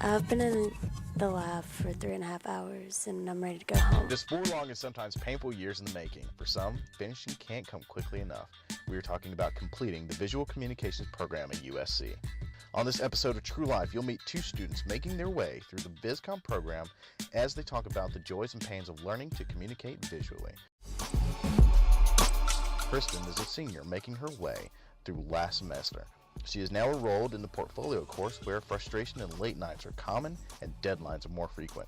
I've been in the lab for 3.5 hours and I'm ready to go home. This 4 long and sometimes painful years in the making. For some, finishing can't come quickly enough. We are talking about completing the Visual Communications program at USC. On this episode of True Life, you'll meet 2 students making their way through the VisCom program as they talk about the joys and pains of learning to communicate visually. Kristen is a senior making her way through last semester. She is now enrolled in the portfolio course where frustration and late nights are common and deadlines are more frequent.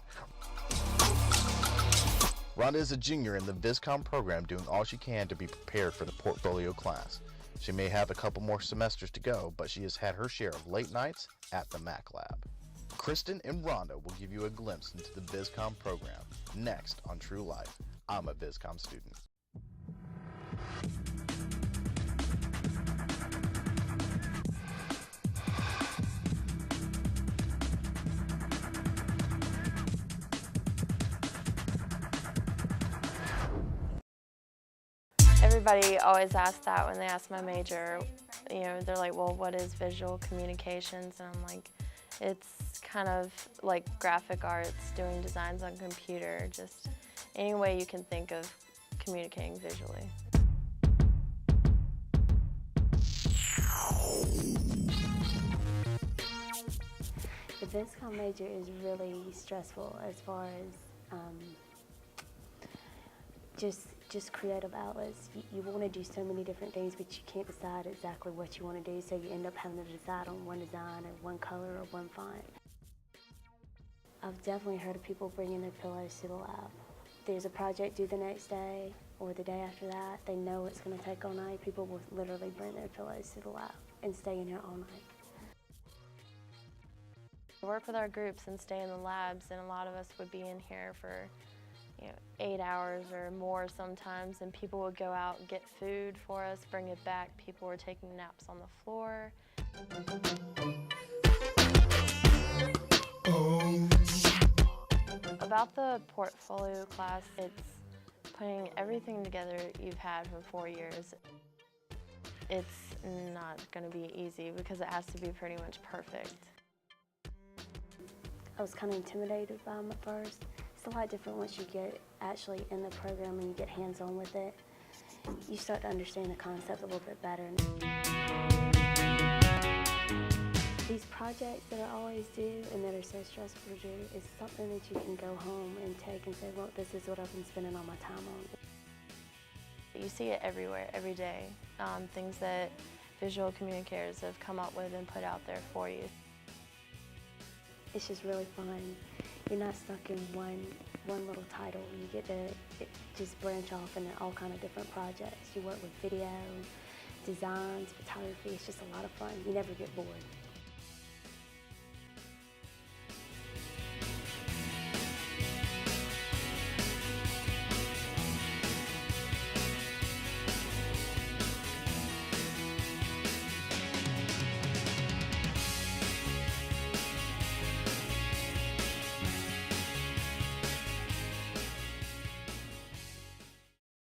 Rhonda is a junior in the VisCom program doing all she can to be prepared for the portfolio class. She may have a couple more semesters to go, but she has had her share of late nights at the Mac Lab. Kristen and Rhonda will give you a glimpse into the VisCom program. Next on True Life, I'm a VisCom student. Everybody always asks that when they ask my major. You know, they're like, well, what is visual communications? And I'm like, it's kind of like graphic arts, doing designs on computer, just any way you can think of communicating visually. The VisCom major is really stressful as far as just creative outlets. You want to do so many different things, but you can't decide exactly what you want to do, so you end up having to decide on one design or one color or one font. I've definitely heard of people bringing their pillows to the lab. There's a project due the next day or the day after that. They know it's going to take all night. People will literally bring their pillows to the lab and stay in here all night. We work with our groups and stay in the labs, and a lot of us would be in here for 8 hours or more sometimes, and people would go out and get food for us, bring it back. People were taking naps on the floor. About the portfolio class, it's putting everything together you've had for 4 years. It's not going to be easy because it has to be pretty much perfect. I was kind of intimidated by them at first. It's a lot different once you get actually in the program and you get hands-on with it. You start to understand the concept a little bit better. These projects that I always do and that are so stressful to do is something that you can go home and take and say, look, this is what I've been spending all my time on. You see it everywhere, every day. Things that visual communicators have come up with and put out there for you. It's just really fun. You're not stuck in one little title. You get to just branch off into all kind of different projects. You work with video, designs, photography. It's just a lot of fun. You never get bored.